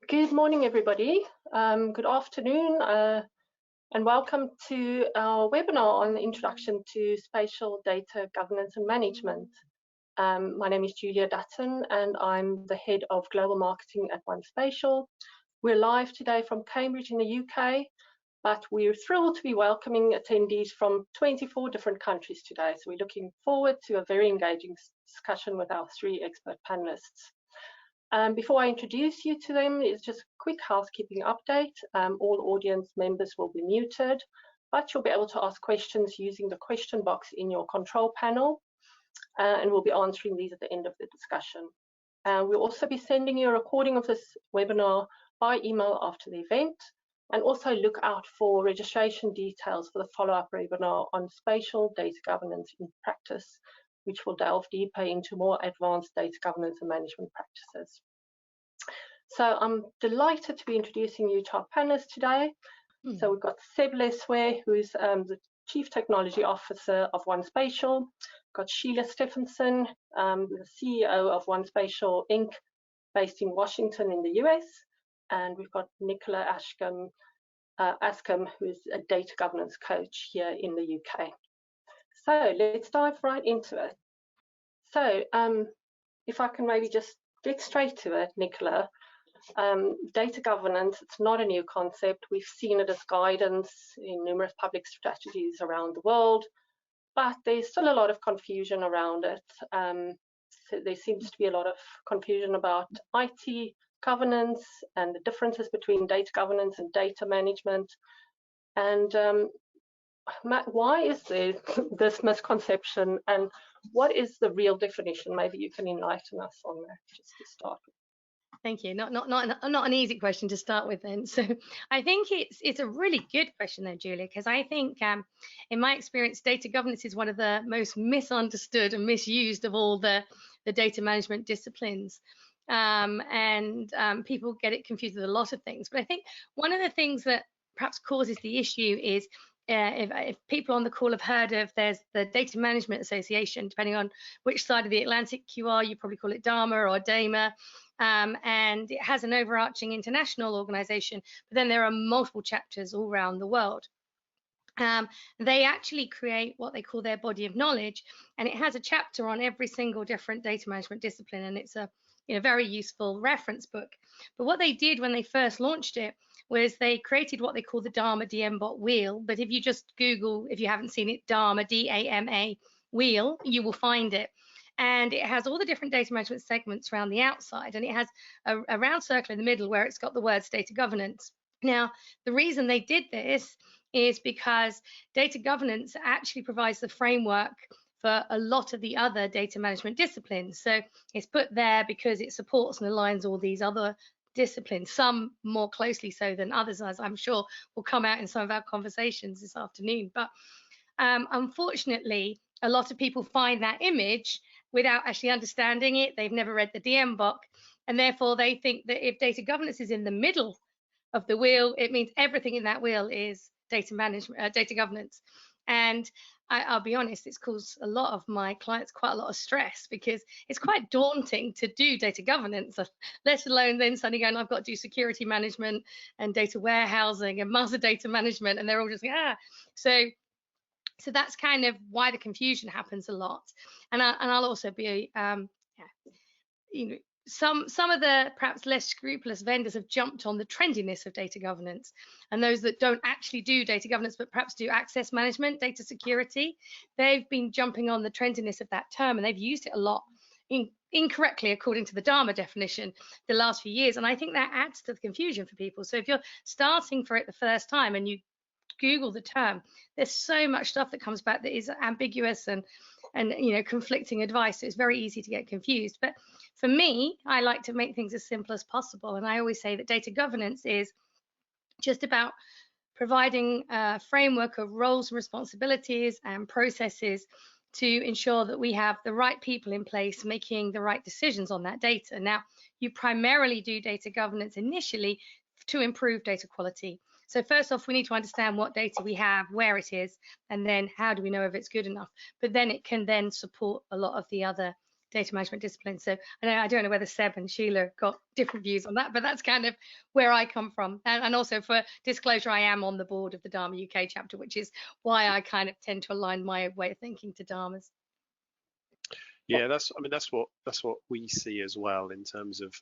Good morning, everybody. Good afternoon, and welcome to our webinar on the introduction to spatial data governance and management. My name is Julia Dutton, and I'm the head of global marketing at One Spatial. We're live today from Cambridge in the UK, but we're thrilled to be welcoming attendees from 24 different countries today. So we're looking forward to a very engaging discussion with our three expert panelists. Before I introduce you to them, it's just a quick housekeeping update. All audience members will be muted, but you'll be able to ask questions using the question box in your control panel, and we'll be answering these at the end of the discussion. We'll also be sending you a recording of this webinar by email after the event, and also look out for registration details for the follow-up webinar on spatial data governance in practice, which will delve deeper into more advanced data governance and management practices. So I'm delighted to be introducing you to our panelists today. So we've got Seb Lessware, who is the Chief Technology Officer of One Spatial. We've got Sheila Steffenson, the CEO of One Spatial Inc., based in Washington in the US. And we've got Nicola Askham, who is a data governance coach here in the UK. So let's dive right into it. So if I can maybe just get straight to it, Nicola, data governance, it's not a new concept. We've seen it as guidance in numerous public strategies around the world, but there's still a lot of confusion around it. So there seems to be a lot of confusion about IT governance and the differences between data governance and data management. And Matt, why is there this misconception, and what is the real definition? Maybe you can enlighten us on that just to start with. Thank you. Not an easy question to start with then. So I think it's a really good question though, Julia, because I think in my experience, data governance is one of the most misunderstood and misused of all the data management disciplines. People get it confused with a lot of things. But I think one of the things that perhaps causes the issue is if people on the call have heard of, there's the Data Management Association, depending on which side of the Atlantic you are, you probably call it DAMA or DAMA, and it has an overarching international organization, but then there are multiple chapters all around the world. They actually create what they call their body of knowledge, and it has a chapter on every single different data management discipline, and it's a very useful reference book. But what they did when they first launched it was they created what they call the DAMA DMBot wheel. But if you just Google, if you haven't seen it, DAMA, D-A-M-A wheel, you will find it. And it has all the different data management segments around the outside, and it has a round circle in the middle where it's got the words data governance. Now, the reason they did this is because data governance actually provides the framework for a lot of the other data management disciplines. So it's put there because it supports and aligns all these other disciplines, some more closely so than others, as I'm sure will come out in some of our conversations this afternoon. But unfortunately, a lot of people find that image without actually understanding it. They've never read the DMBOK, and therefore they think that if data governance is in the middle of the wheel, it means everything in that wheel is data management, data governance. And I'll be honest, it's caused a lot of my clients quite a lot of stress, because it's quite daunting to do data governance, let alone then suddenly going, I've got to do security management and data warehousing and master data management, and they're all just like, So that's kind of why the confusion happens a lot. And I'll also be, some of the perhaps less scrupulous vendors have jumped on the trendiness of data governance, and those that don't actually do data governance but perhaps do access management, data security, they've been jumping on the trendiness of that term, and they've used it a lot incorrectly according to the DAMA definition the last few years, and I think that adds to the confusion for people. So if you're starting for it the first time and you Google the term, there's so much stuff that comes back that is ambiguous and conflicting advice. So it's very easy to get confused. But for me, I like to make things as simple as possible, and I always say that data governance is just about providing a framework of roles and responsibilities and processes to ensure that we have the right people in place making the right decisions on that data. Now, you primarily do data governance initially to improve data quality. So first off, we need to understand what data we have, where it is, and then how do we know if it's good enough. But then it can then support a lot of the other data management discipline. So I don't know whether Seb and Sheila got different views on that, but that's kind of where I come from. And also for disclosure, I am on the board of the Dharma UK chapter, which is why I kind of tend to align my way of thinking to Dharma's. Yeah, that's what we see as well, in terms of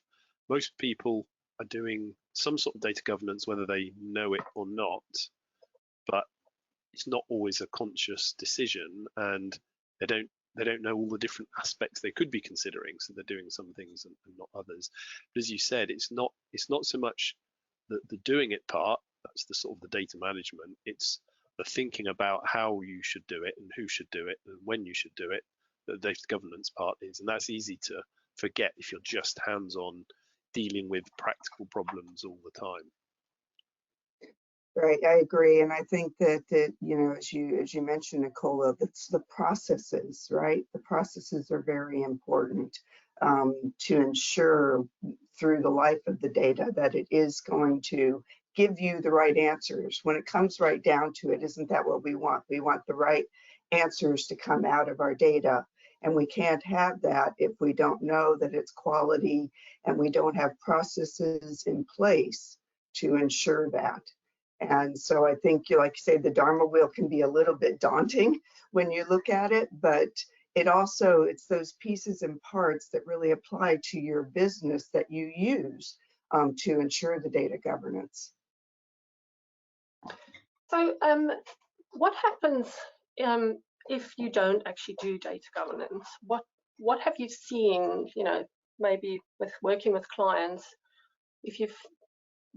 most people are doing some sort of data governance, whether they know it or not, but it's not always a conscious decision, and they don't know all the different aspects they could be considering, so they're doing some things and not others. But as you said, it's not so much the doing it part, that's the sort of the data management, it's the thinking about how you should do it and who should do it and when you should do it, the data governance part is. And that's easy to forget if you're just hands-on dealing with practical problems all the time. Right, I agree, and I think that you know, as you mentioned, Nicola, that's the processes, right? The processes are very important to ensure through the life of the data that it is going to give you the right answers. When it comes right down to it, isn't that what we want? We want the right answers to come out of our data, and we can't have that if we don't know that it's quality and we don't have processes in place to ensure that. And so I think, like you say, the Dharma wheel can be a little bit daunting when you look at it, but it's those pieces and parts that really apply to your business that you use to ensure the data governance. So what happens if you don't actually do data governance? What have you seen, you know, maybe with working with clients, if you've,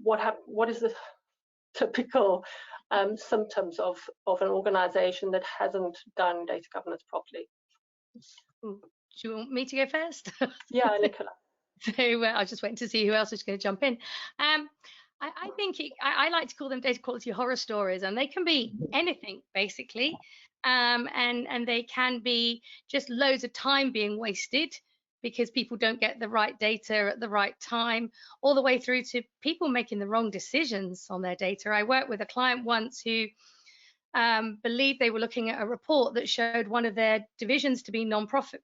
what is the typical symptoms of an organization that hasn't done data governance properly? Do you want me to go first? Yeah, Nicola. So I was just waiting to see who else was going to jump in. I think I like to call them data quality horror stories, and they can be anything basically, and they can be just loads of time being wasted because people don't get the right data at the right time, all the way through to people making the wrong decisions on their data. I worked with a client once who believed they were looking at a report that showed one of their divisions to be non-profit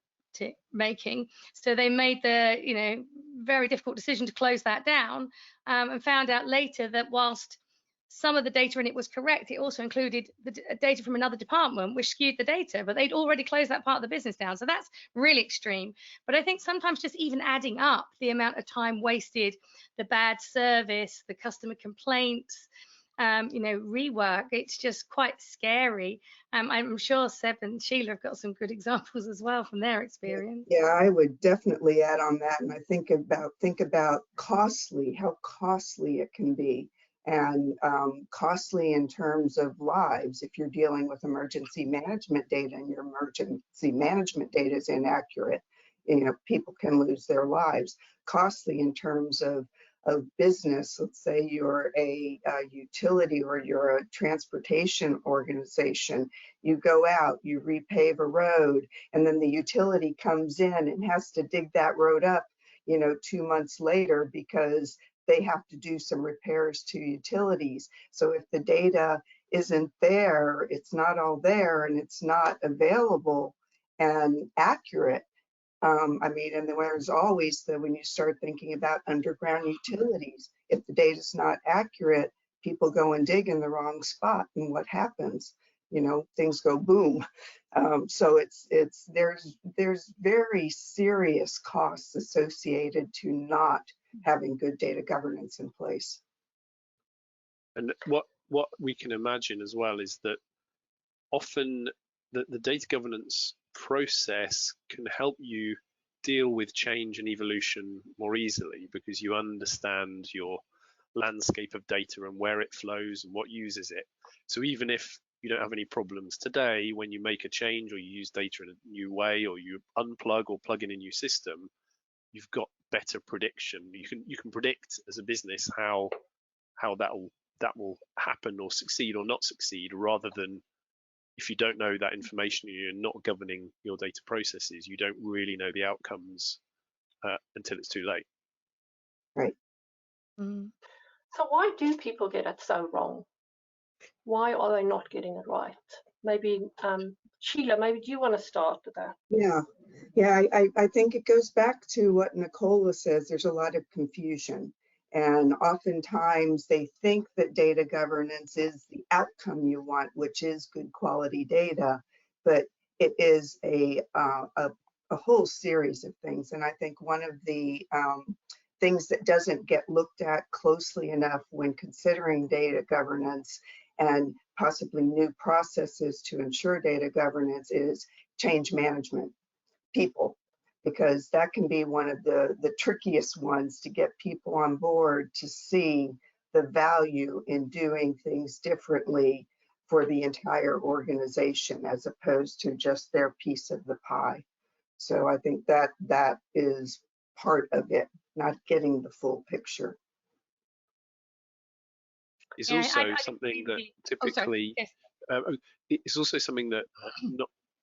making, so they made the, you know, very difficult decision to close that down, and found out later that whilst some of the data in it was correct, it also included the data from another department which skewed the data, but they'd already closed that part of the business down. So that's really extreme. But I think sometimes just even adding up the amount of time wasted, the bad service, the customer complaints, you know, rework, it's just quite scary. I'm sure Seb and Sheila have got some good examples as well from their experience. Yeah, I would definitely add on that, and I think about costly, how costly it can be, and costly in terms of lives. If you're dealing with emergency management data and your emergency management data is inaccurate, you know, people can lose their lives. Costly in terms of business. Let's say you're a utility or you're a transportation organization. You go out, you repave a road, and then the utility comes in and has to dig that road up, you know, 2 months later because they have to do some repairs to utilities. So if the data isn't there, it's not all there, and it's not available and accurate, I mean, and there's always when you start thinking about underground utilities, if the data's not accurate, people go and dig in the wrong spot, and what happens? You know, things go boom. So there's very serious costs associated to not having good data governance in place. And what we can imagine as well is that often the data governance process can help you deal with change and evolution more easily because you understand your landscape of data and where it flows and what uses it. So even if you don't have any problems today, when you make a change or you use data in a new way or you unplug or plug in a new system, you've got better prediction. You can predict as a business how that will happen or succeed or not succeed, rather than if you don't know that information, you're not governing your data processes, you don't really know the outcomes until it's too late. Right. Mm. So why do people get it so wrong? Why are they not getting it right? maybe Sheila, maybe do you want to start with that? Yeah, I think it goes back to what Nicola says. There's a lot of confusion, and oftentimes they think that data governance is the outcome you want, which is good quality data, but it is a whole series of things. And I think one of the things that doesn't get looked at closely enough when considering data governance and possibly new processes to ensure data governance is change management, people, because that can be one of the trickiest ones to get people on board to see the value in doing things differently for the entire organization as opposed to just their piece of the pie. So I think that is part of it, not getting the full picture. It's also something that typically, it's also something that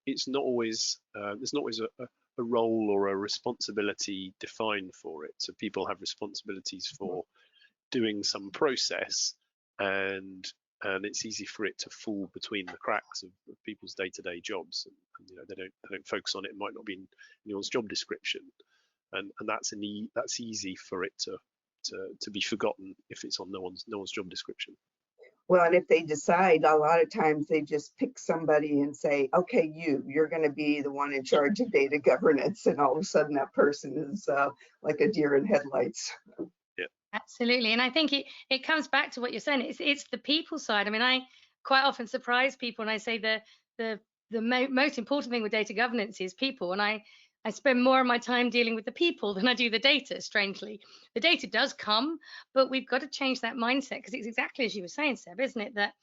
it's not always, there's not always a role or a responsibility defined for it. So people have responsibilities for doing some process, and it's easy for it to fall between the cracks of people's day-to-day jobs, and you know, they don't focus on it. It might not be in anyone's job description, and that's easy for it to be forgotten if it's on no one's job description. Well, and if they decide, a lot of times they just pick somebody and say, okay, you're going to be the one in charge of data governance, and all of a sudden that person is like a deer in headlights. Yeah, absolutely. And I think it comes back to what you're saying. It's the people side. I mean, I quite often surprise people and I say the most important thing with data governance is people, and I spend more of my time dealing with the people than I do the data, strangely. The data does come, but we've got to change that mindset, because it's exactly as you were saying, Seb, isn't it? That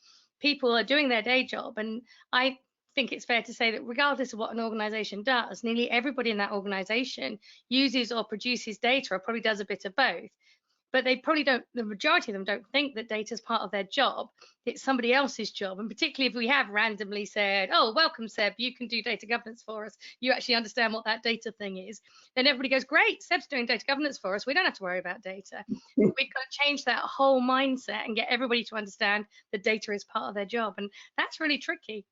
people are doing their day job. And I think it's fair to say that regardless of what an organization does, nearly everybody in that organization uses or produces data, or probably does a bit of both. But they probably don't, the majority of them don't think that data is part of their job. It's somebody else's job. And particularly if we have randomly said, oh, welcome, Seb, you can do data governance for us. You actually understand what that data thing is. Then everybody goes, great, Seb's doing data governance for us. We don't have to worry about data. We've got to change that whole mindset and get everybody to understand that data is part of their job. And that's really tricky.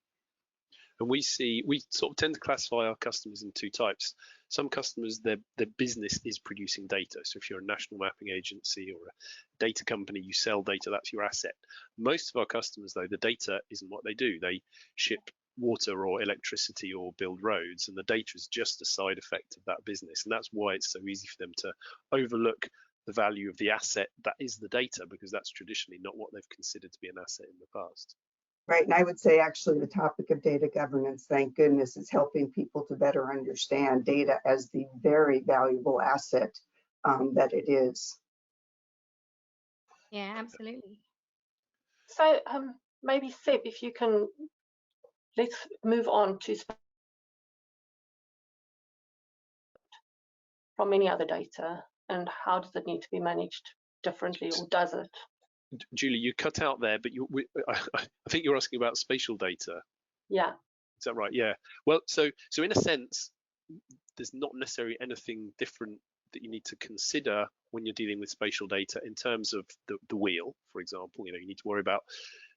And we sort of tend to classify our customers in two types. Some customers, their business is producing data. So if you're a national mapping agency or a data company, you sell data, that's your asset. Most of our customers, though, the data isn't what they do. They ship water or electricity or build roads, and the data is just a side effect of that business. And that's why it's so easy for them to overlook the value of the asset that is the data, because that's traditionally not what they've considered to be an asset in the past. Right, and I would say actually the topic of data governance, thank goodness, is helping people to better understand data as the very valuable asset that it is. Yeah, absolutely. So maybe Seb, if you can, let's move on to from any other data, and how does it need to be managed differently, or does it? Julie, you cut out there, but I think you're asking about spatial data. Yeah. Is that right? Yeah. Well, so in a sense, there's not necessarily anything different that you need to consider when you're dealing with spatial data in terms of the wheel, for example. You know, you need to worry about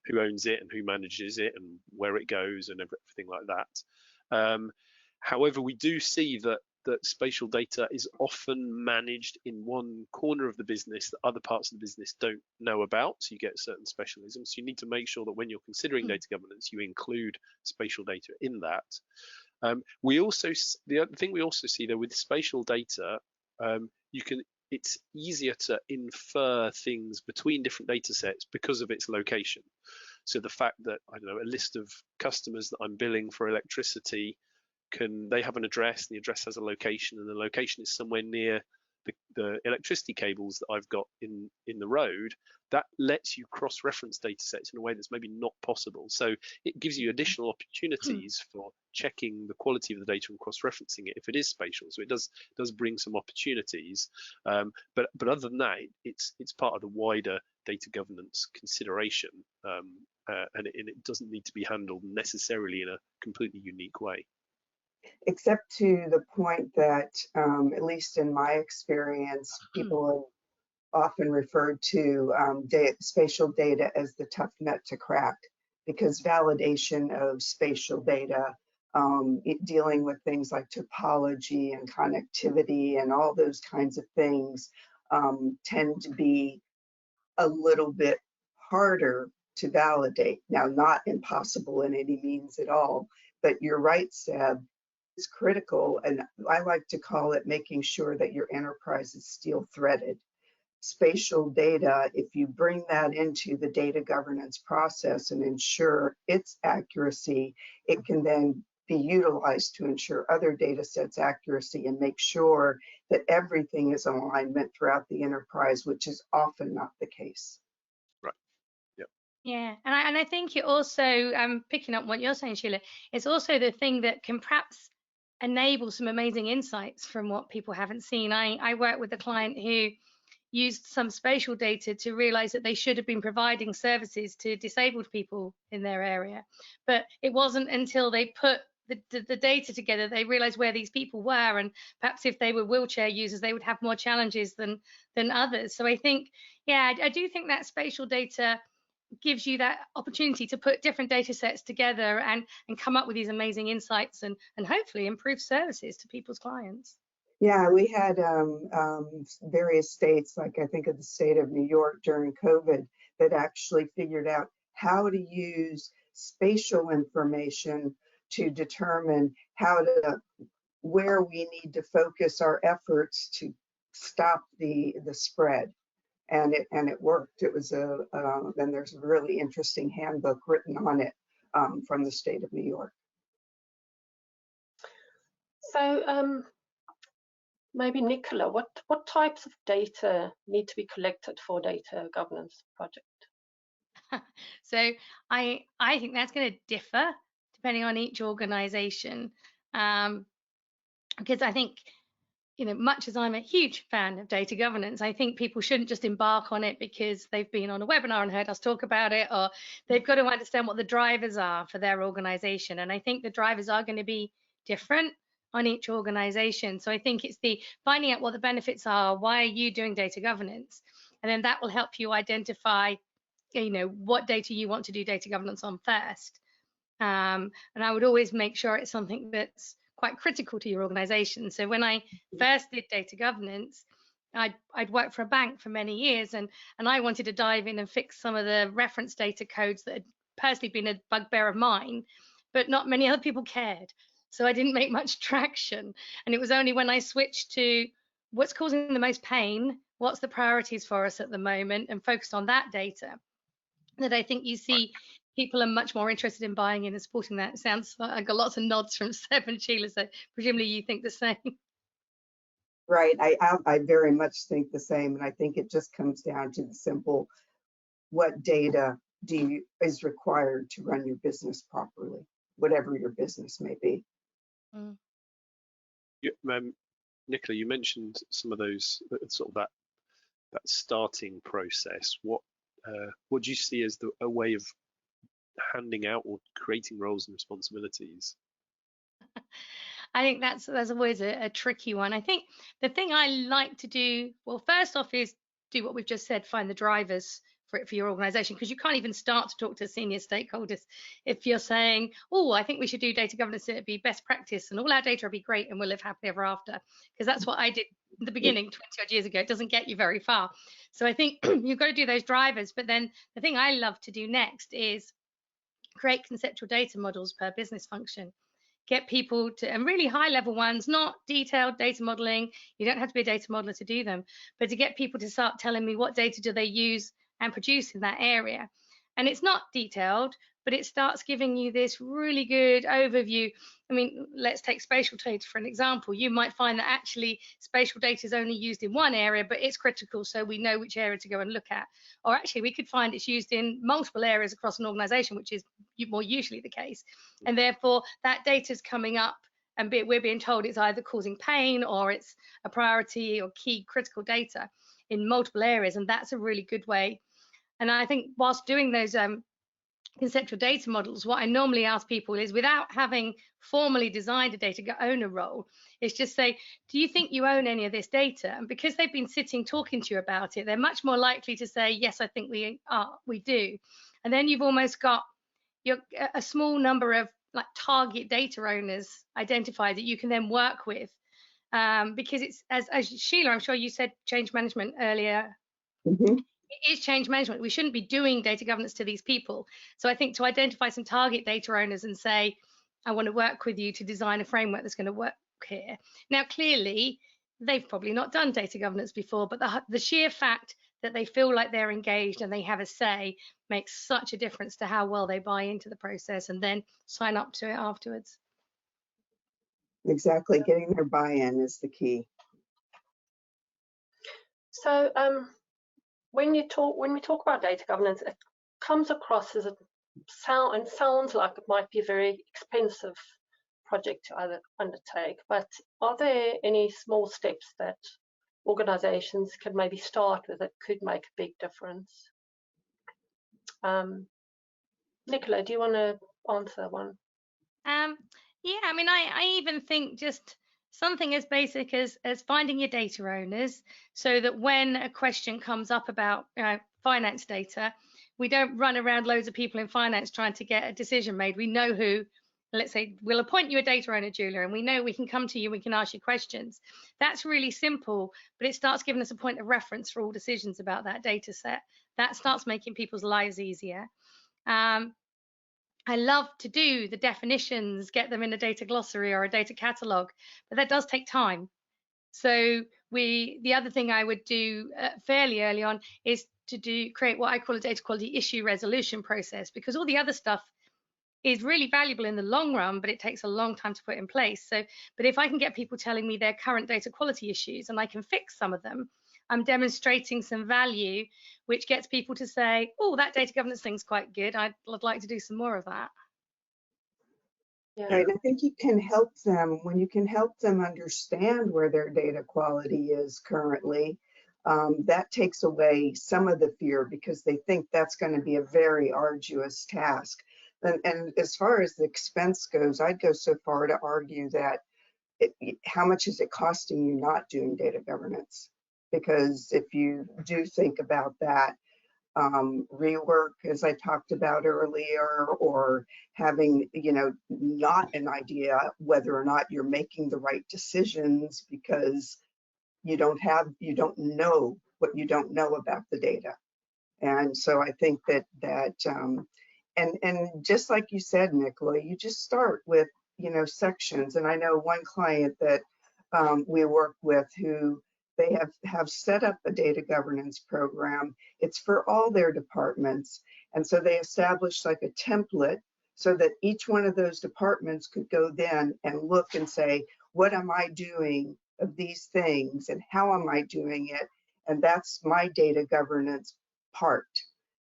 who owns it and who manages it and where it goes and everything like that. However, we do see that spatial data is often managed in one corner of the business that other parts of the business don't know about. So you get certain specialisms. So you need to make sure that when you're considering data governance, you include spatial data in that. The other thing we also see though with spatial data, it's easier to infer things between different data sets because of its location. So the fact that, I don't know, a list of customers that I'm billing for electricity, they have an address, and the address has a location, and the location is somewhere near the electricity cables that I've got in the road. That lets you cross-reference data sets in a way that's maybe not possible. So it gives you additional opportunities for checking the quality of the data and cross-referencing it if it is spatial. So it does bring some opportunities. But other than that, it's part of the wider data governance consideration, and it doesn't need to be handled necessarily in a completely unique way. Except to the point that, at least in my experience, people have often referred to spatial data as the tough nut to crack, because validation of spatial data, dealing with things like topology and connectivity and all those kinds of things tend to be a little bit harder to validate. Now, not impossible in any means at all, but you're right, Seb, it's critical. And I like to call it making sure that your enterprise is steel-threaded. Spatial data, if you bring that into the data governance process and ensure its accuracy, it can then be utilized to ensure other data sets accuracy and make sure that everything is in alignment throughout the enterprise, which is often not the case. Right. Yep. Yeah, and I think it also, picking up what you're saying, Sheila, it's also the thing that can perhaps enable some amazing insights from what people haven't seen. I work with a client who used some spatial data to realize that they should have been providing services to disabled people in their area. But it wasn't until they put the data together, they realized where these people were, and perhaps if they were wheelchair users, they would have more challenges than others. So I think, yeah, I do think that spatial data gives you that opportunity to put different data sets together and come up with these amazing insights and hopefully improve services to people's clients. Yeah, we had various states, like I think of the state of New York during COVID, that actually figured out how to use spatial information to determine where we need to focus our efforts to stop the spread. And it worked. It was then there's a really interesting handbook written on it from the state of New York. So maybe Nicola, what types of data need to be collected for data governance project? So I think that's going to differ depending on each organization, because I think, you know, much as I'm a huge fan of data governance, I think people shouldn't just embark on it because they've been on a webinar and heard us talk about it, or they've got to understand what the drivers are for their organization. And I think the drivers are going to be different on each organization. So I think it's the finding out what the benefits are, why are you doing data governance? And then that will help you identify, you know, what data you want to do data governance on first. And I would always make sure it's something that's quite critical to your organization. So when I first did data governance, I'd worked for a bank for many years, and I wanted to dive in and fix some of the reference data codes that had personally been a bugbear of mine, but not many other people cared. So I didn't make much traction. And it was only when I switched to what's causing the most pain, what's the priorities for us at the moment, and focused on that data, that I think you see people are much more interested in buying in and supporting that. It sounds like I got lots of nods from Seb and Sheila, so presumably you think the same. Right, I very much think the same, and I think it just comes down to the simple, what data is required to run your business properly, whatever your business may be. Mm. Nicola, you mentioned some of those, sort of that starting process. What do you see as a way of handing out or creating roles and responsibilities? I think that's always a tricky one. I think the thing I like to do, well, first off, is do what we've just said, find the drivers for your organization, because you can't even start to talk to senior stakeholders if you're saying, oh, I think we should do data governance, it'd be best practice and all our data will be great and we'll live happily ever after, because that's what I did in the beginning 20 odd years ago. It doesn't get you very far. So I think you've got to do those drivers. But then the thing I love to do next is create conceptual data models per business function. Get people to, and really high level ones, not detailed data modeling. You don't have to be a data modeler to do them, but to get people to start telling me what data do they use and produce in that area. And it's not detailed, but it starts giving you this really good overview. I mean, let's take spatial data for an example. You might find that actually spatial data is only used in one area, but it's critical, so we know which area to go and look at. Or actually, we could find it's used in multiple areas across an organization, which is more usually the case. And therefore, that data is coming up and we're being told it's either causing pain or it's a priority or key critical data in multiple areas. And that's a really good way. And I think whilst doing those conceptual data models, what I normally ask people is, without having formally designed a data owner role, is just say, do you think you own any of this data? And because they've been sitting talking to you about it, they're much more likely to say, yes, I think we do. And then you've almost got a small number of like target data owners identified that you can then work with, because it's as Sheila, I'm sure you said change management earlier. Mm-hmm. It is change management. We shouldn't be doing data governance to these people. So I think to identify some target data owners and say, I want to work with you to design a framework that's going to work here. Now, clearly, they've probably not done data governance before, but the sheer fact that they feel like they're engaged and they have a say makes such a difference to how well they buy into the process and then sign up to it afterwards. Exactly. Getting their buy-in is the key. So when we talk about data governance, it comes across as sounds like it might be a very expensive project to undertake, but are there any small steps that organizations can maybe start with that could make a big difference? Nicola, do you want to answer that one? Yeah, I mean, I even think just something as basic as finding your data owners, so that when a question comes up about finance data, we don't run around loads of people in finance trying to get a decision made. We know who, let's say, we'll appoint you a data owner, Julia, and we know we can come to you, we can ask you questions. That's really simple, but it starts giving us a point of reference for all decisions about that data set. That starts making people's lives easier. I love to do the definitions, get them in a data glossary or a data catalog, but that does take time. So the other thing I would do fairly early on is to create what I call a data quality issue resolution process, because all the other stuff is really valuable in the long run, but it takes a long time to put in place. So, but if I can get people telling me their current data quality issues and I can fix some of them, I'm demonstrating some value, which gets people to say, oh, that data governance thing's quite good. I'd like to do some more of that. Yeah. Right. I think you can help them when you can help them understand where their data quality is currently. That takes away some of the fear because they think that's going to be a very arduous task. And as far as the expense goes, I'd go so far to argue that how much is it costing you not doing data governance? Because if you do think about that, rework, as I talked about earlier, or having, not an idea whether or not you're making the right decisions because you don't know what you don't know about the data. And so I think that and just like you said, Nicola, you just start with, sections. And I know one client that we work with who they have set up a data governance program. It's for all their departments. And so they established like a template so that each one of those departments could go then and look and say, what am I doing of these things and how am I doing it? And that's my data governance part.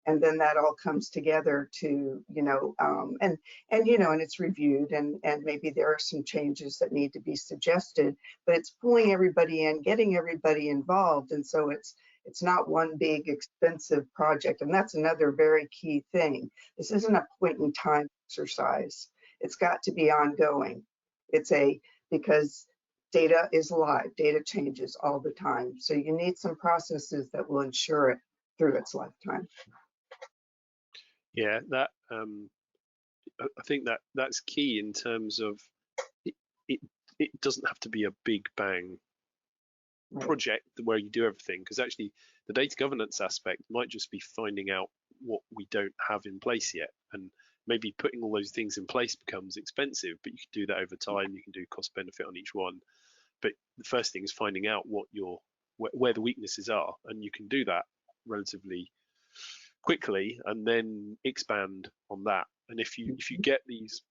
And then that all comes together to, and it's reviewed and maybe there are some changes that need to be suggested, but it's pulling everybody in, getting everybody involved. And so it's not one big expensive project. And that's another very key thing. This isn't a point in time exercise. It's got to be ongoing. Because data is live, data changes all the time. So you need some processes that will ensure it through its lifetime. Yeah, that I think that's key in terms of it doesn't have to be a big bang project where you do everything, because actually the data governance aspect might just be finding out what we don't have in place yet, and maybe putting all those things in place becomes expensive, but you can do that over time. You can do cost benefit on each one, but the first thing is finding out where the weaknesses are, and you can do that relatively quickly and then expand on that. And if you get these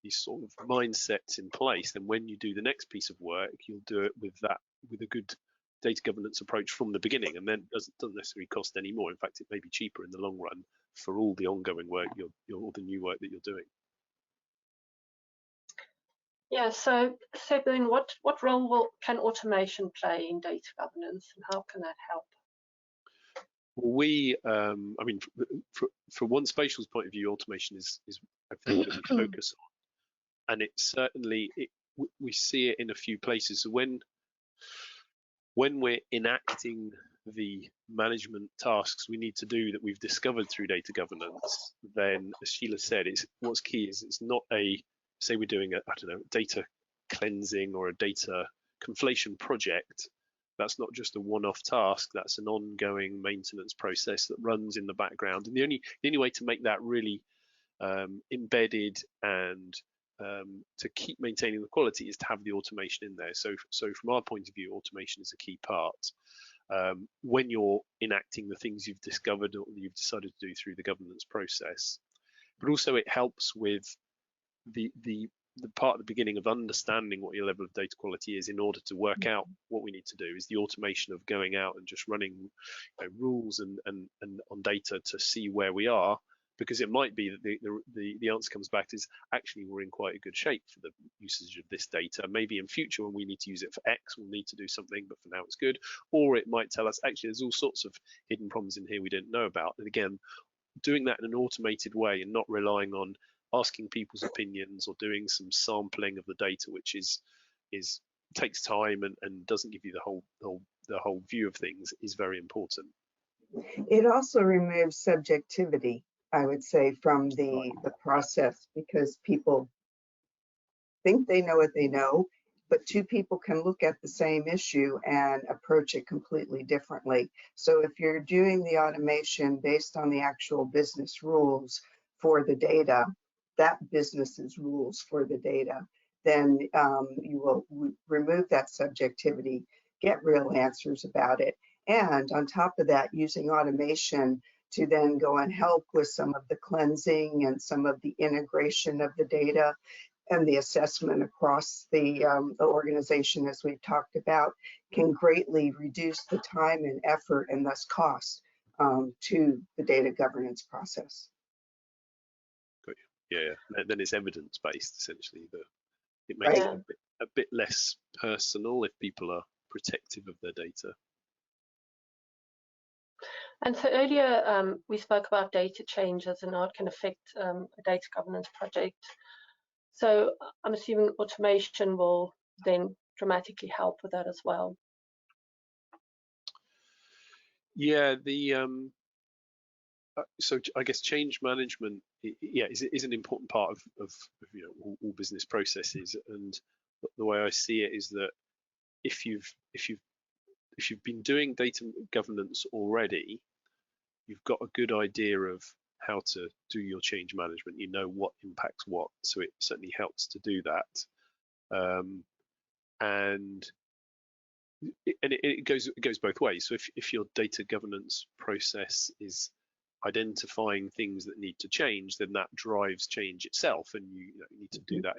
sort of mindsets in place, then when you do the next piece of work, you'll do it with a good data governance approach from the beginning, and then it doesn't necessarily cost any more. In fact, it may be cheaper in the long run for all the ongoing work all the new work that you're doing. Yeah, so Seb, what role can automation play in data governance, and how can that help? We, I mean, from one spatial's point of view, automation is everything that we focus on, and it's certainly we see it in a few places. So when we're enacting the management tasks we need to do that we've discovered through data governance, then as Sheila said, what's key is it's not say we're doing a, I don't know, data cleansing or a data conflation project. That's not just a one-off task, that's an ongoing maintenance process that runs in the background. And the only way to make that really embedded and to keep maintaining the quality is to have the automation in there. So from our point of view, automation is a key part. When you're enacting the things you've discovered or you've decided to do through the governance process, but also it helps with the part at the beginning of understanding what your level of data quality is in order to work out what we need to do is the automation of going out and just running rules and on data to see where we are, because it might be that the answer comes back is actually we're in quite a good shape for the usage of this data. Maybe in future when we need to use it for X, we'll need to do something, but for now it's good. Or it might tell us actually there's all sorts of hidden problems in here we didn't know about. And again, doing that in an automated way and not relying on asking people's opinions or doing some sampling of the data, which is takes time and doesn't give you the whole view of things, is very important. It also removes subjectivity, I would say, from the process, because people think they know what they know, but two people can look at the same issue and approach it completely differently. So if you're doing the automation based on the actual business rules for the data, that business's rules for the data, then you will remove that subjectivity, get real answers about it. And on top of that, using automation to then go and help with some of the cleansing and some of the integration of the data and the assessment across the organization, as we've talked about, can greatly reduce the time and effort and thus cost to the data governance process. Yeah, then it's evidence-based, essentially. It makes it a bit less personal if people are protective of their data. And so earlier we spoke about data changes and how it can affect a data governance project. So I'm assuming automation will then dramatically help with that as well. Yeah, so I guess change management, is an important part of all business processes. And the way I see it is that if you've been doing data governance already, you've got a good idea of how to do your change management. You know what impacts what, so it certainly helps to do that. And it goes both ways. So if your data governance process is identifying things that need to change, then that drives change itself, and you need to do that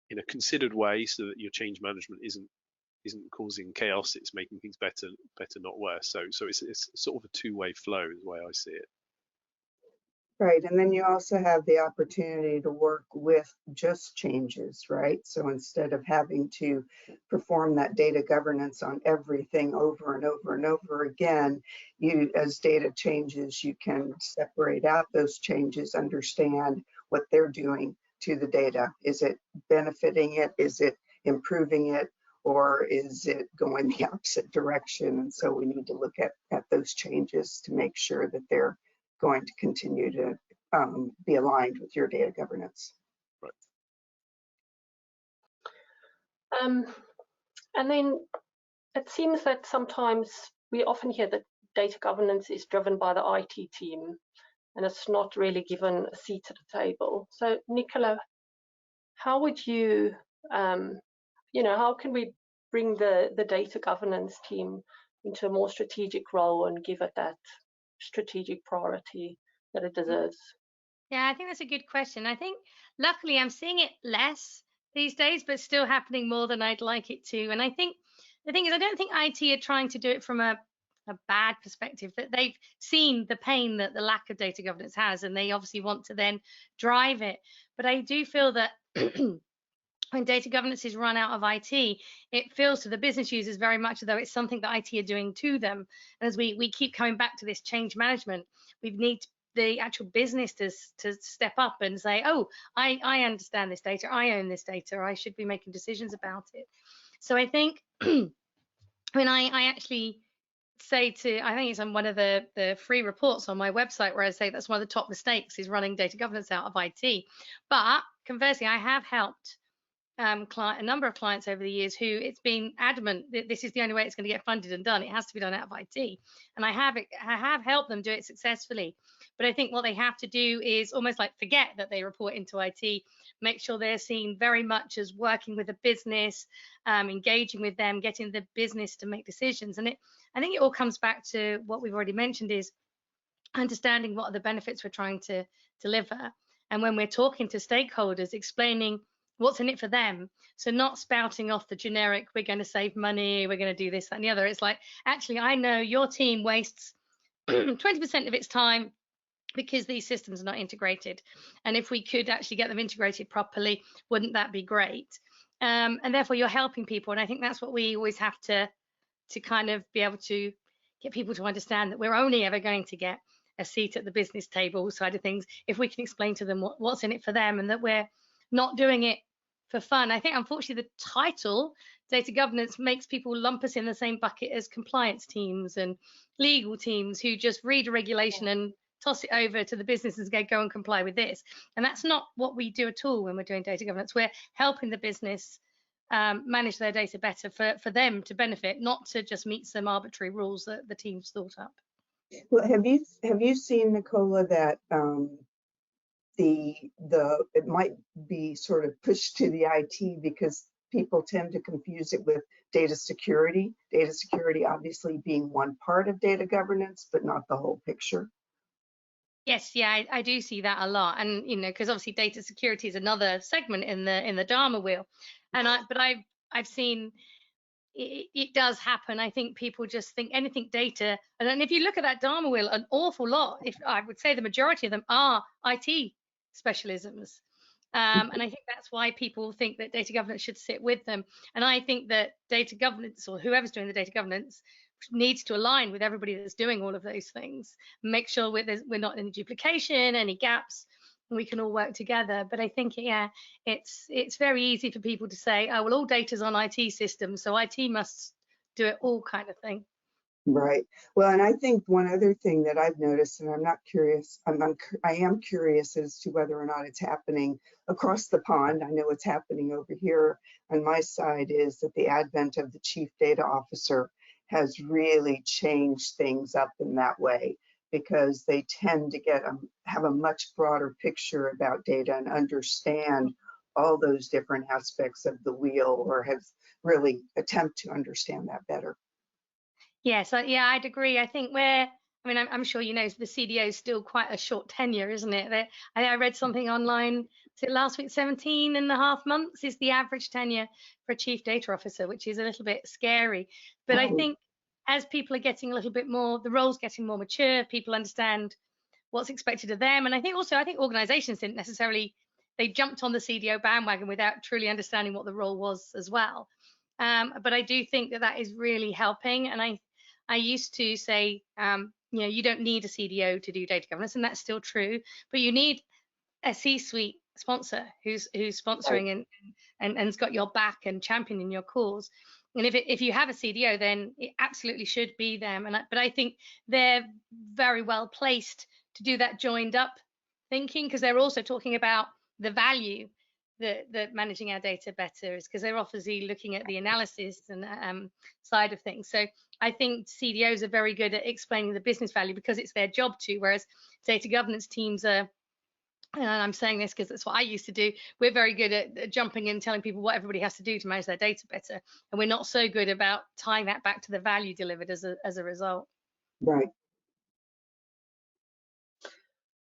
in a considered way, so that your change management isn't causing chaos. It's making things better, not worse. So it's sort of a two-way flow, is the way I see it. Right, and then you also have the opportunity to work with just changes, right? So instead of having to perform that data governance on everything over and over and over again, as data changes, you can separate out those changes, understand what they're doing to the data. Is it benefiting it? Is it improving it? Or is it going the opposite direction? And so we need to look at those changes to make sure that they're going to continue to be aligned with your data governance. Right. And then it seems that sometimes we often hear that data governance is driven by the IT team and it's not really given a seat at the table. So Nicola, how would you, how can we bring the data governance team into a more strategic role and give it that strategic priority that it deserves? Yeah, I think that's a good question. I think luckily I'm seeing it less these days, but still happening more than I'd like it to. And I think the thing is, I don't think IT are trying to do it from a bad perspective, that they've seen the pain that the lack of data governance has, and they obviously want to then drive it. But I do feel that when data governance is run out of IT, it feels to the business users very much as though it's something that IT are doing to them. And as we keep coming back to this change management, we need the actual business to step up and say, oh, I understand this data, I own this data, I should be making decisions about it. So I think when I actually say I think it's on one of the free reports on my website where I say that's one of the top mistakes is running data governance out of IT. But conversely, I have helped a number of clients over the years who it's been adamant that this is the only way it's going to get funded and done. It has to be done out of IT, and I have helped them do it successfully. But I think what they have to do is almost like forget that they report into IT, make sure they're seen very much as working with the business, engaging with them, getting the business to make decisions. And I think it all comes back to what we've already mentioned is understanding what are the benefits we're trying to deliver. And when we're talking to stakeholders, explaining what's in it for them. So not spouting off the generic, we're going to save money, we're going to do this, that, and the other. It's like, actually, I know your team wastes 20% of its time because these systems are not integrated. And if we could actually get them integrated properly, wouldn't that be great? And therefore, you're helping people. And I think that's what we always have to kind of be able to get people to understand, that we're only ever going to get a seat at the business table side of things if we can explain to them what's in it for them, and that we're not doing it for fun. I think, unfortunately, the title data governance makes people lump us in the same bucket as compliance teams and legal teams who just read a regulation and toss it over to the business and go and comply with this. And that's not what we do at all when we're doing data governance. We're helping the business manage their data better for them to benefit, not to just meet some arbitrary rules that the team's thought up. Well, have you seen, Nicola, that it might be sort of pushed to the IT because people tend to confuse it with data security. Data security obviously being one part of data governance, but not the whole picture. Yes, yeah, I do see that a lot, and because obviously data security is another segment in the Dharma wheel, and I've seen it does happen. I think people just think anything data, and then if you look at that Dharma wheel, an awful lot, if I would say the majority of them, are IT specialisms. And I think that's why people think that data governance should sit with them. And I think that data governance, or whoever's doing the data governance, needs to align with everybody that's doing all of those things, make sure we're not in duplication, any gaps, and we can all work together. But I think, yeah, it's very easy for people to say, oh, well, all data's on IT systems, so IT must do it all, kind of thing. Right. Well, and I think one other thing that I've noticed, and I'm not curious, I am curious as to whether or not it's happening across the pond. I know it's happening over here on my side, is that the advent of the chief data officer has really changed things up in that way, because they tend to have a much broader picture about data and understand all those different aspects of the wheel, or have really attempt to understand that better. Yes, yeah, I'd agree. I think I'm sure the CDO is still quite a short tenure, isn't it? I read something online, last week, 17.5 months is the average tenure for a chief data officer, which is a little bit scary. But I think as people are getting a little bit more, the role's getting more mature, people understand what's expected of them. And I think organizations didn't necessarily, they jumped on the CDO bandwagon without truly understanding what the role was as well. But I do think that is really helping. And I used to say, you don't need a CDO to do data governance, and that's still true, but you need a C-suite sponsor who's sponsoring and has got your back and championing your cause. And if you have a CDO, then it absolutely should be them. But I think they're very well placed to do that joined up thinking, because they're also talking about the value that managing our data better is, because they're obviously looking at the analysis and side of things. So I think CDOs are very good at explaining the business value because it's their job to, whereas data governance teams are, and I'm saying this because that's what I used to do, we're very good at jumping in and telling people what everybody has to do to manage their data better, and we're not so good about tying that back to the value delivered as a result. Right.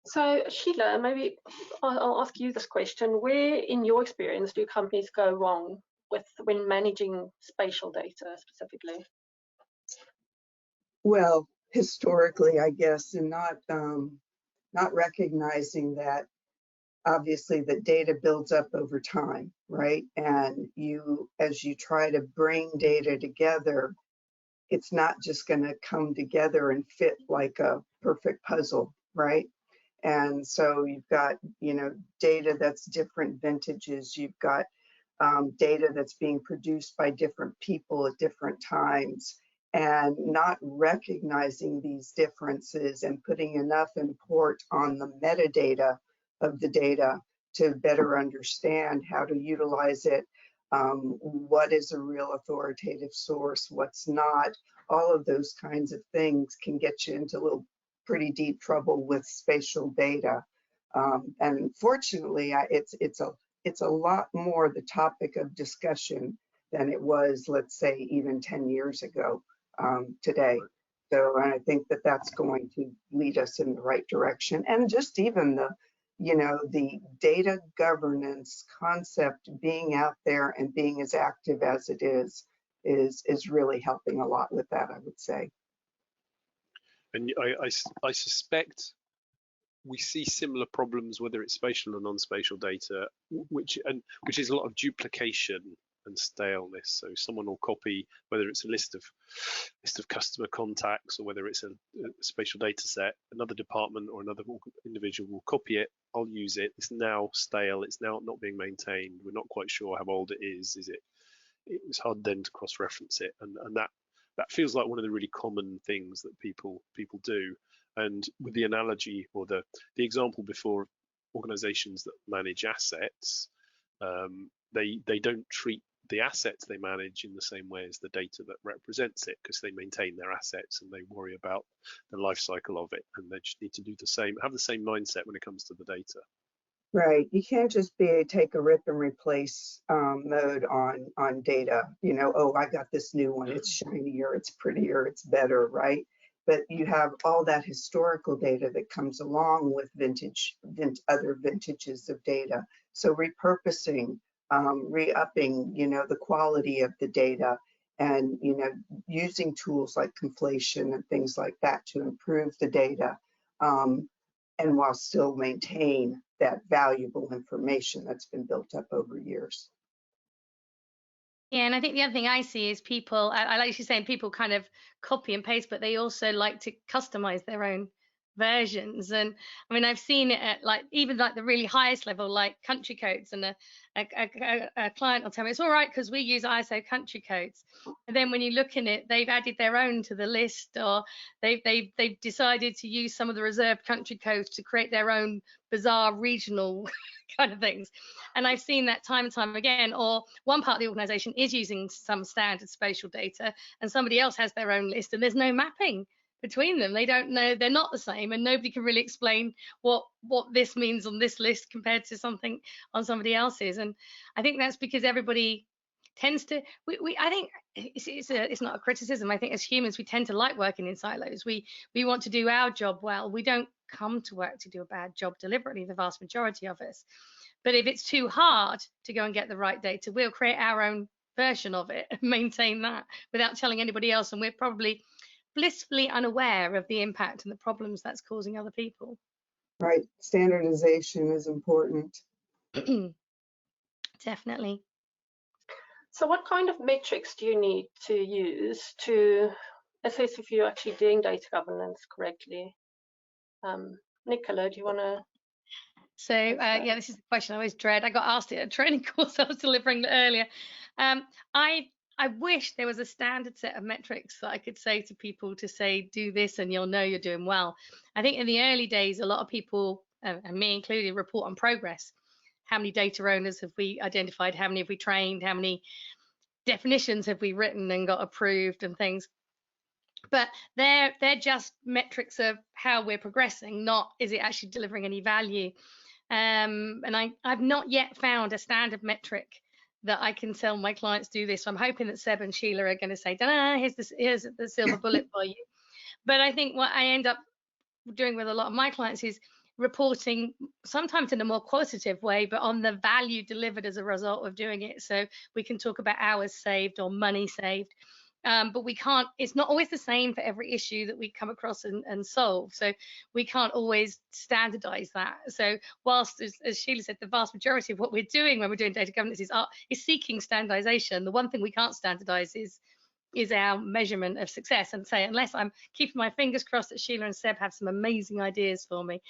So Sheila, maybe I'll ask you this question. Where, in your experience, do companies go wrong when managing spatial data specifically? Well, historically, I guess, and not recognizing that obviously the data builds up over time, right? And as you try to bring data together, it's not just going to come together and fit like a perfect puzzle, right? And so you've got, data that's different vintages. You've got data that's being produced by different people at different times. and not recognizing these differences and putting enough import on the metadata of the data to better understand how to utilize it, what is a real authoritative source, what's not. All of those kinds of things can get you into pretty deep trouble with spatial data. And fortunately, it's a lot more the topic of discussion than it was, let's say, even 10 years ago today. So, and I think that that's going to lead us in the right direction. And just even the data governance concept being out there and being as active as it is really helping a lot with that, I would say. And I suspect we see similar problems, whether it's spatial or non-spatial data, which is a lot of duplication and staleness. So someone will copy, whether it's a list of customer contacts or whether it's a spatial data set, another department or another individual will copy it. I'll use it. It's now stale. It's now not being maintained. We're not quite sure how old it is. It's hard then to cross-reference it, and that feels like one of the really common things that people do. And with the analogy or the example before, organizations that manage assets, they don't treat the assets they manage in the same way as the data that represents it, because they maintain their assets and they worry about the life cycle of it, and they just need to do have the same mindset when it comes to the data. Right. You can't just take a rip and replace mode on data. Oh, I got this new one. It's shinier, it's prettier, it's better, right? But you have all that historical data that comes along with other vintages of data. So repurposing, re-upping, the quality of the data, and using tools like conflation and things like that to improve the data, and while still maintain that valuable information that's been built up over years. Yeah, and I think the other thing I see is people, I like you saying, people kind of copy and paste, but they also like to customize their own versions. And I mean, I've seen it at even the really highest level, like country codes, and a client will tell me it's all right because we use ISO country codes. And then when you look in it, they've added their own to the list, or they've decided to use some of the reserved country codes to create their own bizarre regional kind of things. And I've seen that time and time again. Or one part of the organization is using some standard spatial data and somebody else has their own list, and there's no mapping between them. They don't know, they're not the same, and nobody can really explain what this means on this list compared to something on somebody else's. And I think that's because everybody tends to, I think it's not a criticism. I think as humans, we tend to like working in silos. We want to do our job well. We don't come to work to do a bad job deliberately, the vast majority of us. But if it's too hard to go and get the right data, we'll create our own version of it and maintain that without telling anybody else. And we're probably blissfully unaware of the impact and the problems that's causing other people. Right. Standardization is important. Definitely. So what kind of metrics do you need to use to assess if you're actually doing data governance correctly? Nicola, do you want to? So yeah, this is the question I always dread. I got asked it at a training course I was delivering earlier. I wish there was a standard set of metrics that I could say to people to say, do this and you'll know you're doing well. I think in the early days, a lot of people, and me included, report on progress. How many data owners have we identified? How many have we trained? How many definitions have we written and got approved and things? But they're just metrics of how we're progressing, not is it actually delivering any value. And I've not yet found a standard metric that I can tell my clients do this. So I'm hoping that Seb and Sheila are going to say, here's the silver bullet for you. But I think what I end up doing with a lot of my clients is reporting, sometimes in a more qualitative way, but on the value delivered as a result of doing it. So we can talk about hours saved or money saved. But we can't, it's not always the same for every issue that we come across and solve. So we can't always standardize that. So whilst, as Sheila said, the vast majority of what we're doing when we're doing data governance is seeking standardization, the one thing we can't standardize is our measurement of success. And say, unless I'm keeping my fingers crossed that Sheila and Seb have some amazing ideas for me.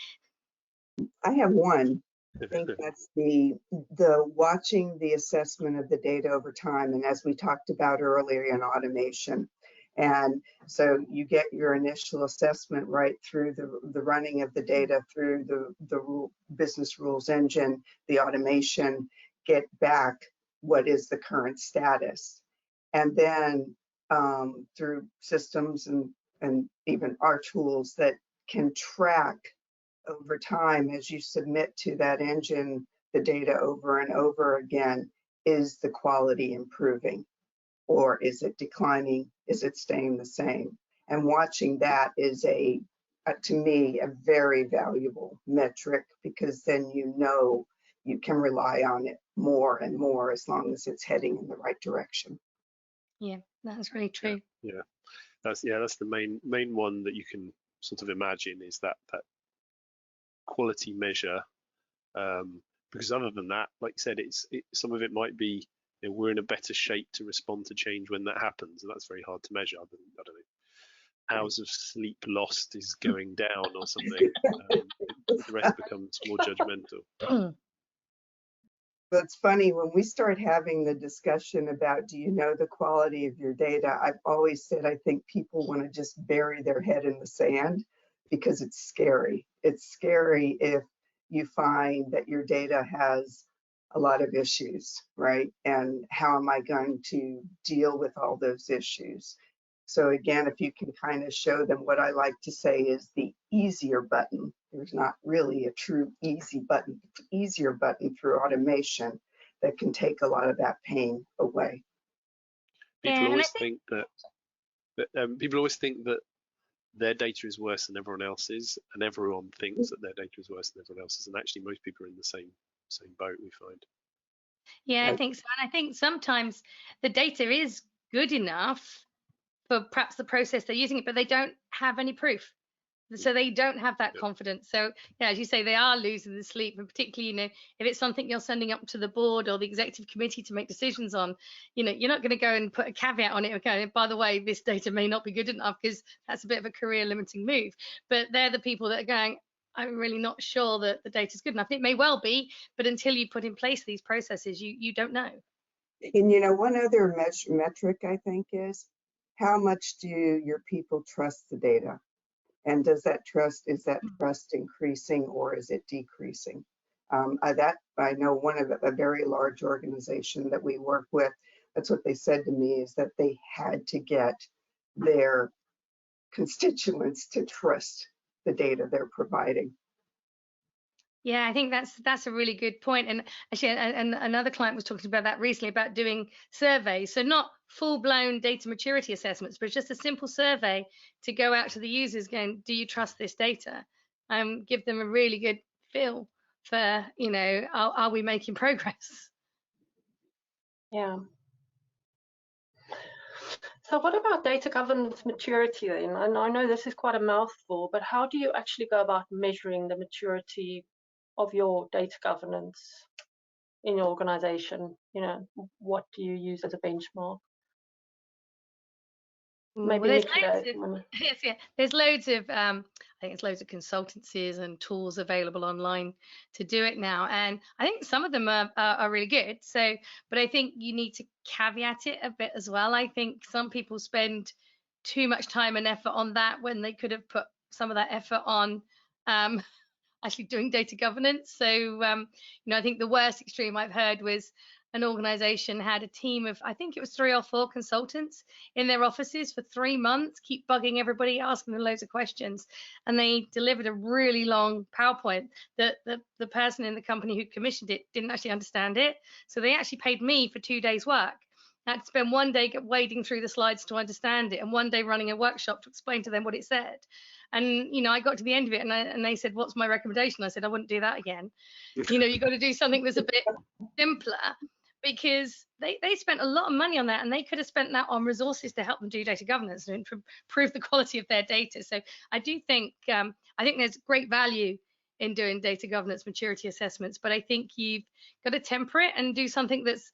I have one. I think that's the watching the assessment of the data over time, and as we talked about earlier in automation, And so you get your initial assessment right through the running of the data, through the business rules engine, the automation, get back what is the current status. And then through systems and even our tools that can track over time as you submit to that engine the data over and over again, is the quality improving? Or is it declining? Is it staying the same? And watching that is to me, a very valuable metric, because then you know you can rely on it more and more as long as it's heading in the right direction. Yeah, that's really true. Yeah, that's the main one that you can sort of imagine, is that quality measure. Because other than that, like you said, some of it might be, we're in a better shape to respond to change when that happens, and that's very hard to measure. Other than, I don't know, hours of sleep lost is going down or something. The rest becomes more judgmental. But it's funny, when we start having the discussion about, do you know the quality of your data? I've always said, I think people want to just bury their head in the sand, because it's scary. It's scary if you find that your data has a lot of issues, right? And how am I going to deal with all those issues? So again, if you can kind of show them, what I like to say is the easier button. There's not really a true easy button, but the easier button through automation that can take a lot of that pain away. People always think that their data is worse than everyone else's, and everyone thinks that their data is worse than everyone else's, and actually most people are in the same boat, we find. Yeah, I think so. And I think sometimes the data is good enough for perhaps the process they're using it, but they don't have any proof. So they don't have that confidence. So yeah, as you say, they are losing the sleep, and particularly, if it's something you're sending up to the board or the executive committee to make decisions on, you're not going to go and put a caveat on it. Okay, by the way, this data may not be good enough, because that's a bit of a career limiting move. But they're the people that are going, I'm really not sure that the data is good enough. It may well be, but until you put in place these processes, you don't know. And one other metric I think is, how much do your people trust the data? And is that trust increasing, or is it decreasing? I know a very large organization that we work with, that's what they said to me, is that they had to get their constituents to trust the data they're providing. Yeah, I think that's a really good point. And actually, and another client was talking about that recently, about doing surveys. So not full-blown data maturity assessments, but just a simple survey to go out to the users going, do you trust this data? Give them a really good feel for, are we making progress? Yeah. So what about data governance maturity then? And I know this is quite a mouthful, but how do you actually go about measuring the maturity of your data governance in your organization? What do you use as a benchmark? Maybe Nicola. There's loads of I think it's loads of consultancies and tools available online to do it now, and I think some of them are really good. So, but I think you need to caveat it a bit as well. I think some people spend too much time and effort on that when they could have put some of that effort on actually doing data governance. So, I think the worst extreme I've heard was an organization had a team of, I think it was 3 or 4 consultants in their offices for 3 months, keep bugging everybody, asking them loads of questions. And they delivered a really long PowerPoint that the person in the company who commissioned it didn't actually understand it. So they actually paid me for 2 days' work. I had to spend 1 day wading through the slides to understand it, and 1 day running a workshop to explain to them what it said. And I got to the end of it, and they said, what's my recommendation? I said, I wouldn't do that again. You've got to do something that's a bit simpler, because they spent a lot of money on that, and they could have spent that on resources to help them do data governance and improve the quality of their data. So I do think there's great value in doing data governance maturity assessments, but I think you've got to temper it and do something that's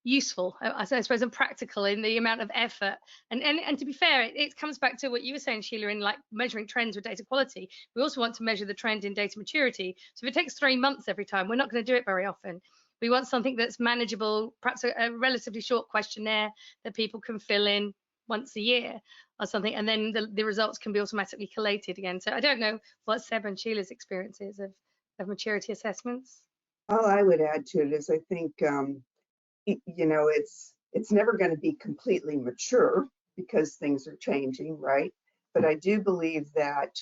useful, I suppose, and practical in the amount of effort. And to be fair, it comes back to what you were saying, Sheila, in like measuring trends with data quality. We also want to measure the trend in data maturity. So if it takes 3 months every time, we're not going to do it very often. We want something that's manageable, perhaps a relatively short questionnaire that people can fill in once a year or something, and then the results can be automatically collated again. So I don't know what Seb and Sheila's experience is of maturity assessments. All I would add to it is I think, you know, it's never going to be completely mature because things are changing, right? But I do believe that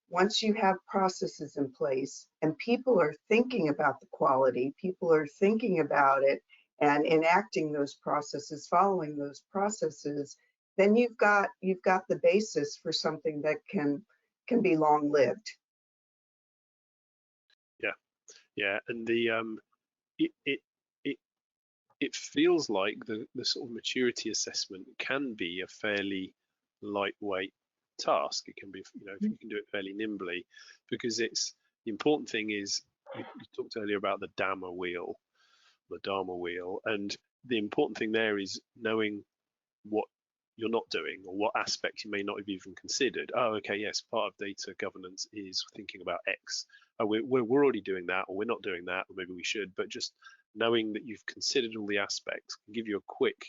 once you have processes in place and people are thinking about the quality, people are thinking about it and enacting those processes, following those processes, then you've got the basis for something that can be long-lived. Yeah, and it feels like the sort of maturity assessment can be a fairly lightweight task. It can be, you know, if you can do it fairly nimbly, because it's the important thing is you talked earlier about the Dharma wheel, and the important thing there is knowing what you're not doing or what aspects you may not have even considered. Oh, okay, yes, part of data governance is thinking about X. Oh, we're already doing that, or we're not doing that, or maybe we should. But just knowing that you've considered all the aspects can give you a quick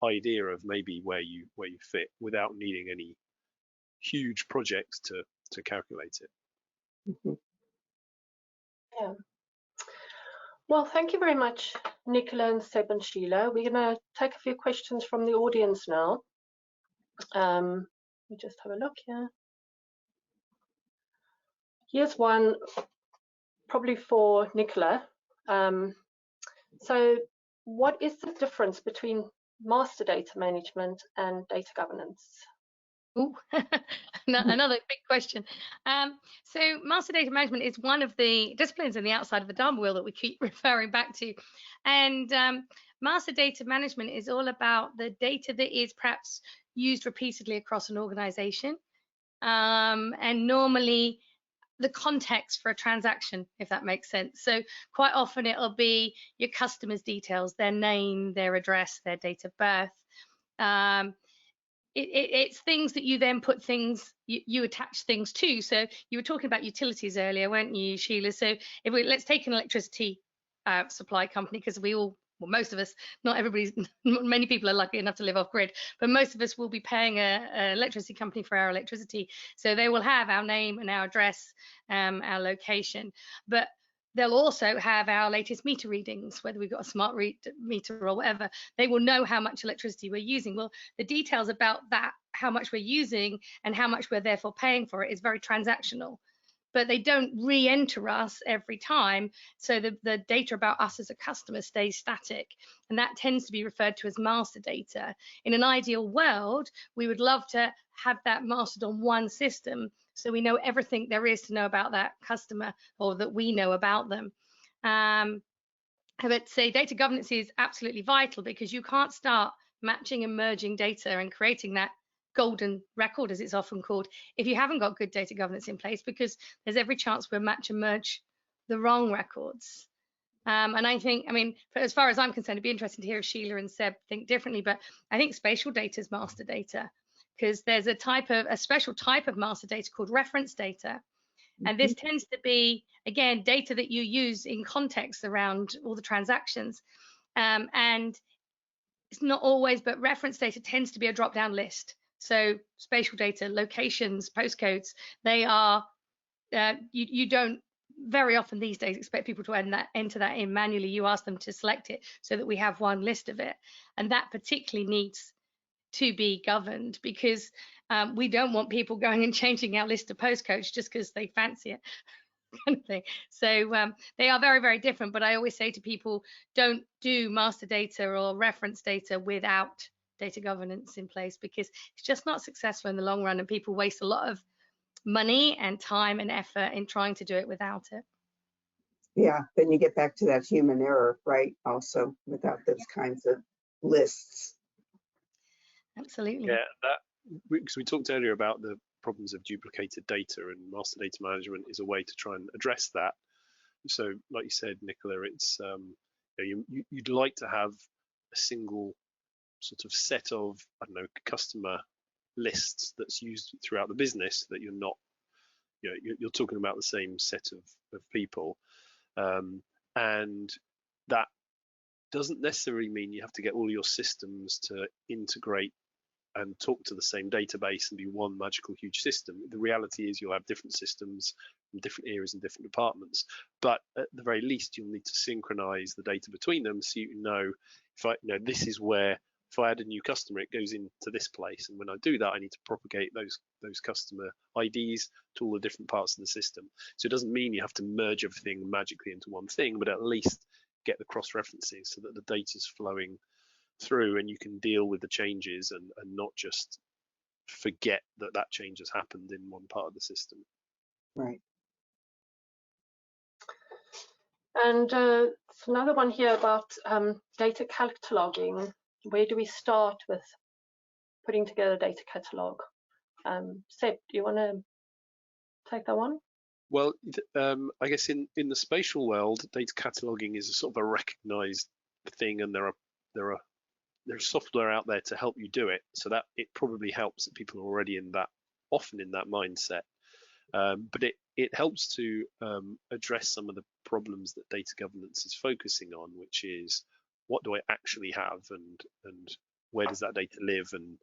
idea of maybe where you fit without needing any huge projects to calculate it. Mm-hmm. Yeah. Well, thank you very much, Nicola and Seb and Sheila. We're going to take a few questions from the audience now. We just have a look here. Here's one, probably for Nicola. So what is the difference between master data management and data governance? Ooh, another big question. So master data management is one of the disciplines on the outside of the Dharma wheel that we keep referring back to. And master data management is all about the data that is perhaps used repeatedly across an organization. And normally the context for a transaction, if that makes sense. So quite often it'll be your customer's details, their name, their address, their date of birth. It's things that you then put things, you attach things to. So you were talking about utilities earlier, weren't you, Sheila? So let's take an electricity supply company, because we all, well, most of us, not everybody's, many people are lucky enough to live off grid, but most of us will be paying an electricity company for our electricity. So they will have our name and our address, our location, but they'll also have our latest meter readings, whether we've got a smart meter or whatever. They will know how much electricity we're using. Well, the details about that, how much we're using and how much we're therefore paying for it, is very transactional. But they don't re-enter us every time. So the data about us as a customer stays static. And that tends to be referred to as master data. In an ideal world, we would love to have that mastered on one system, so we know everything there is to know about that customer, or that we know about them. I would say data governance is absolutely vital, because you can't start matching and merging data and creating that golden record, as it's often called, if you haven't got good data governance in place, because there's every chance we'll match and merge the wrong records. And I think, I mean, as far as I'm concerned, it'd be interesting to hear if Sheila and Seb think differently, but I think spatial data is master data, because there's a special type of master data called reference data. And this tends to be, again, data that you use in context around all the transactions. And it's not always, but reference data tends to be a drop-down list. So spatial data, locations, postcodes, they are, you don't very often these days expect people to enter that in manually. You ask them to select it so that we have one list of it. And that particularly needs to be governed, because we don't want people going and changing our list of postcodes just because they fancy it, kind of thing. So they are very, very different. But I always say to people, don't do master data or reference data without data governance in place, because it's just not successful in the long run, and people waste a lot of money and time and effort in trying to do it without it. Yeah, then you get back to that human error, right? Also, without those kinds of lists. Absolutely. Yeah, because we talked earlier about the problems of duplicated data, and master data management is a way to try and address that. So, like you said, Nicola, it's you'd like to have a single sort of set of, I don't know, customer lists that's used throughout the business, that you're not, you're talking about the same set of people, and that doesn't necessarily mean you have to get all your systems to integrate and talk to the same database and be one magical huge system. The reality is you'll have different systems in different areas and different departments, but at the very least you'll need to synchronize the data between them so you know, if I this is where, if I add a new customer, it goes into this place, and when I do that I need to propagate those customer IDs to all the different parts of the system. So it doesn't mean you have to merge everything magically into one thing, but at least get the cross references so that the data's flowing through and you can deal with the changes and not just forget that change has happened in one part of the system. Right. And another one here about data cataloging. Where do we start with putting together a data catalog? Seb, do you want to take that one? Well, I guess in the spatial world, data cataloging is a sort of a recognized thing, and there's software out there to help you do it, so that it probably helps that people are already often in that mindset. But it helps to address some of the problems that data governance is focusing on, which is what do I actually have, and where does that data live, and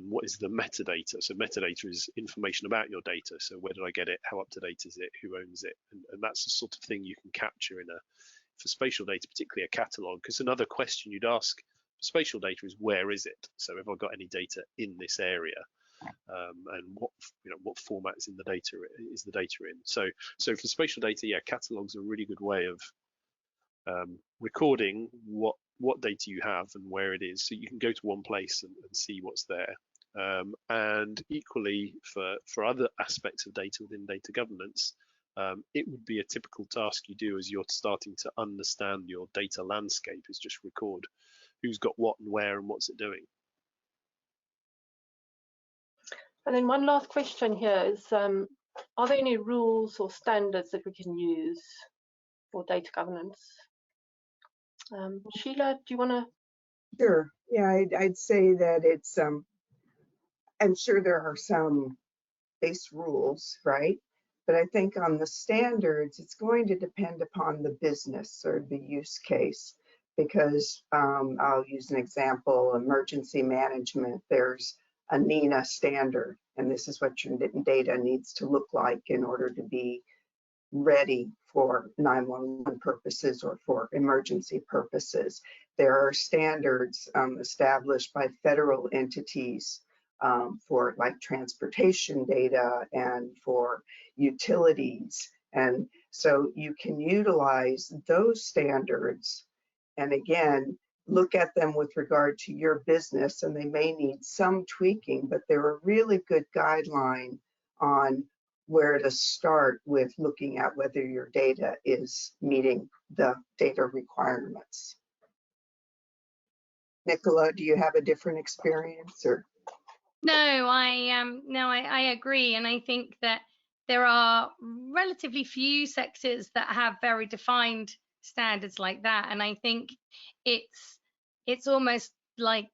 what is the metadata? So metadata is information about your data. So where did I get it? How up to date is it? Who owns it? And that's the sort of thing you can capture for spatial data, particularly a catalog. Because another question you'd ask for spatial data is where is it? So have I got any data in this area? And what format is the data in? So for spatial data, yeah, catalogs are a really good way of recording what data you have and where it is, so you can go to one place and see what's there. And equally for other aspects of data within data governance, it would be a typical task you do as you're starting to understand your data landscape, is just record who's got what and where and what's it doing. And then one last question here is, are there any rules or standards that we can use for data governance? Sheila, do you want to? Sure. Yeah, I'd say that it's, I'm sure there are some base rules, right? But I think on the standards, it's going to depend upon the business or the use case, because I'll use an example, emergency management. There's a NINA standard, and this is what your data needs to look like in order to be ready for 911 purposes or for emergency purposes. There are standards established by federal entities for like transportation data and for utilities. And so you can utilize those standards and again, look at them with regard to your business, and they may need some tweaking, but they're a really good guideline on where to start with looking at whether your data is meeting the data requirements. Nicola, do you have a different experience or? No, I agree, and I think that there are relatively few sectors that have very defined standards like that, and I think it's almost like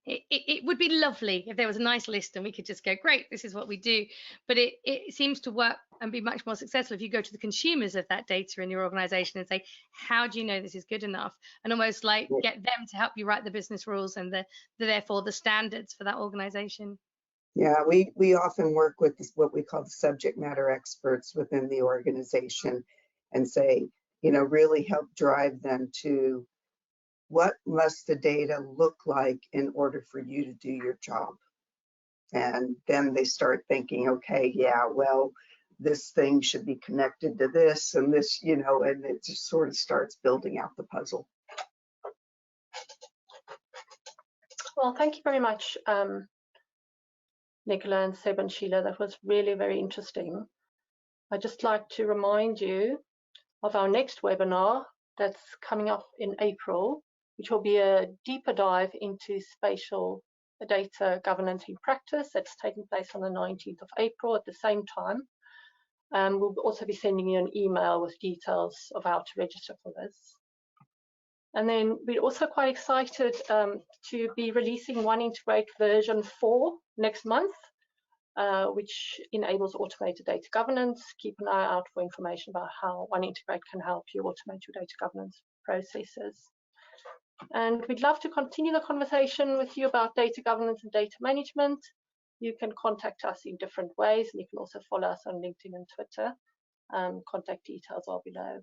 it would be lovely if there was a nice list and we could just go, great, this is what we do. But it seems to work and be much more successful if you go to the consumers of that data in your organization and say, how do you know this is good enough? And almost like get them to help you write the business rules and therefore the standards for that organization. Yeah, we often work with what we call the subject matter experts within the organization and say, really help drive them to what must the data look like in order for you to do your job? And then they start thinking, okay, yeah, well, this thing should be connected to this and this, and it just sort of starts building out the puzzle. Well, thank you very much, Nicola and Seb and Sheila. That was really very interesting. I'd just like to remind you of our next webinar that's coming up in April, which will be a deeper dive into spatial data governance in practice. That's taking place on the 19th of April at the same time. We'll also be sending you an email with details of how to register for this. And then we're also quite excited to be releasing OneIntegrate version 4 next month, which enables automated data governance. Keep an eye out for information about how OneIntegrate can help you automate your data governance processes. And we'd love to continue the conversation with you about data governance and data management. You can contact us in different ways, and you can also follow us on LinkedIn and Twitter. Contact details are below.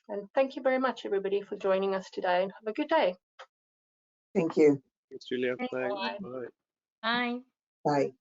And thank you very much, everybody, for joining us today, and have a good day. Thank you. Thanks, Julia. Thanks. Bye. Bye. Bye. Bye.